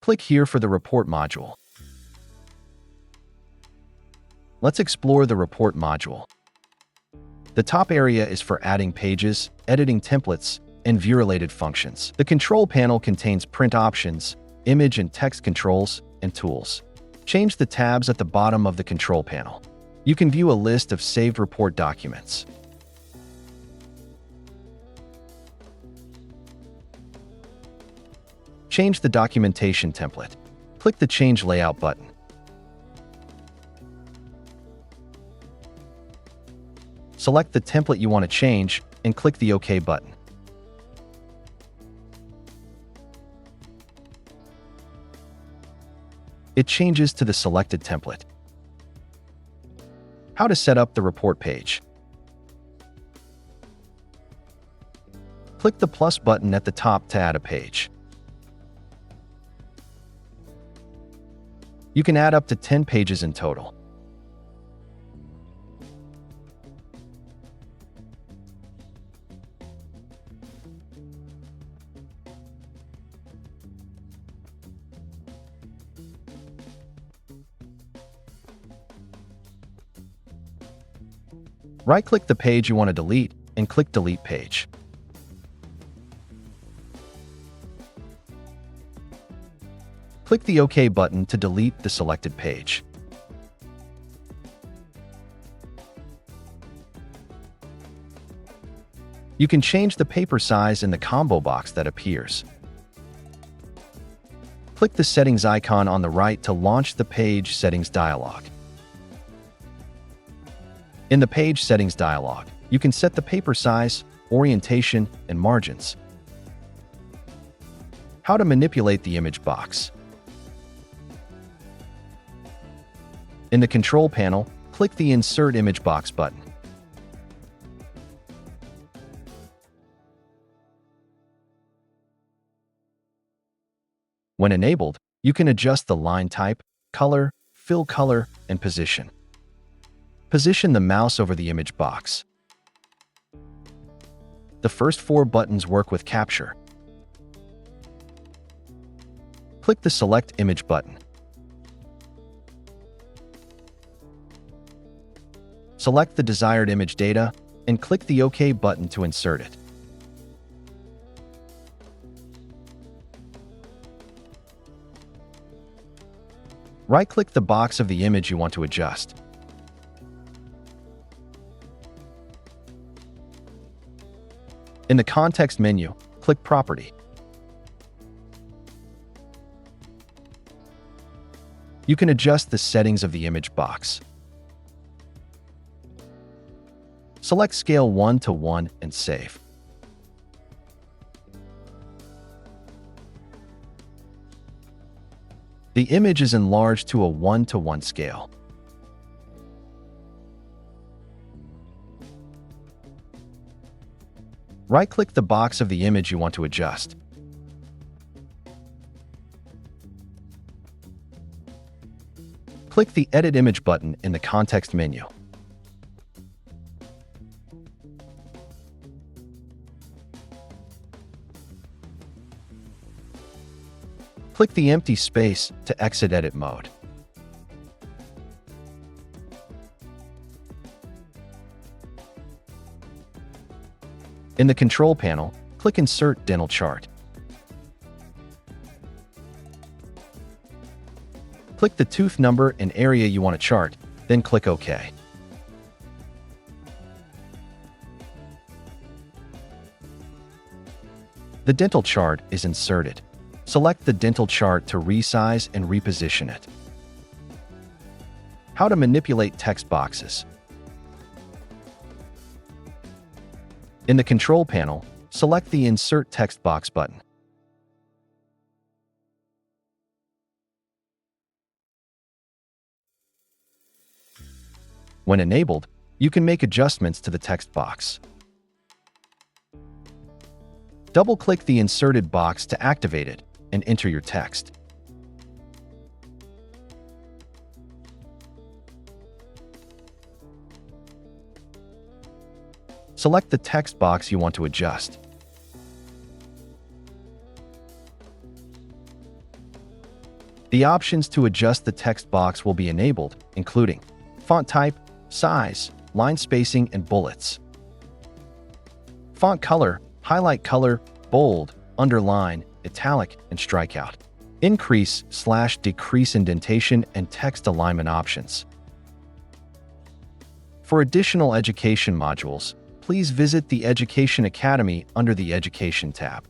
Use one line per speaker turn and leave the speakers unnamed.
Click here for the Report module. Let's explore the Report module. The top area is for adding pages, editing templates, and view-related functions. The control panel contains print options, image and text controls, and tools. Change the tabs at the bottom of the control panel. You can view a list of saved report documents. Change the documentation template. Click the Change Layout button. Select the template you want to change and click the OK button. It changes to the selected template. How to set up the report page. Click the plus button at the top to add a page. You can add up to 10 pages in total. Right-click the page you want to delete and click Delete Page. Click the OK button to delete the selected page. You can change the paper size in the combo box that appears. Click the settings icon on the right to launch the Page Settings dialog. In the Page Settings dialog, you can set the paper size, orientation, and margins. How to manipulate the image box. In the control panel, click the Insert Image Box button. When enabled, you can adjust the line type, color, fill color, and position. Position the mouse over the image box. The first 4 buttons work with capture. Click the Select Image button. Select the desired image data and click the OK button to insert it. Right-click the box of the image you want to adjust. In the context menu, click Property. You can adjust the settings of the image box. Select Scale 1 to 1 and save. The image is enlarged to a 1:1 scale. Right-click the box of the image you want to adjust. Click the Edit Image button in the context menu. Click the empty space to exit edit mode. In the control panel, click Insert Dental Chart. Click the tooth number and area you want to chart, then click OK. The dental chart is inserted. Select the dental chart to resize and reposition it. How to manipulate text boxes. In the control panel, select the Insert Text Box button. When enabled, you can make adjustments to the text box. Double-click the inserted box to activate it and enter your text. Select the text box you want to adjust. The options to adjust the text box will be enabled, including font type, size, line spacing, and bullets. Font color, highlight color, bold, underline, italic, and strikeout. Increase/decrease indentation and text alignment options. For additional education modules, please visit the Education Academy under the Education tab.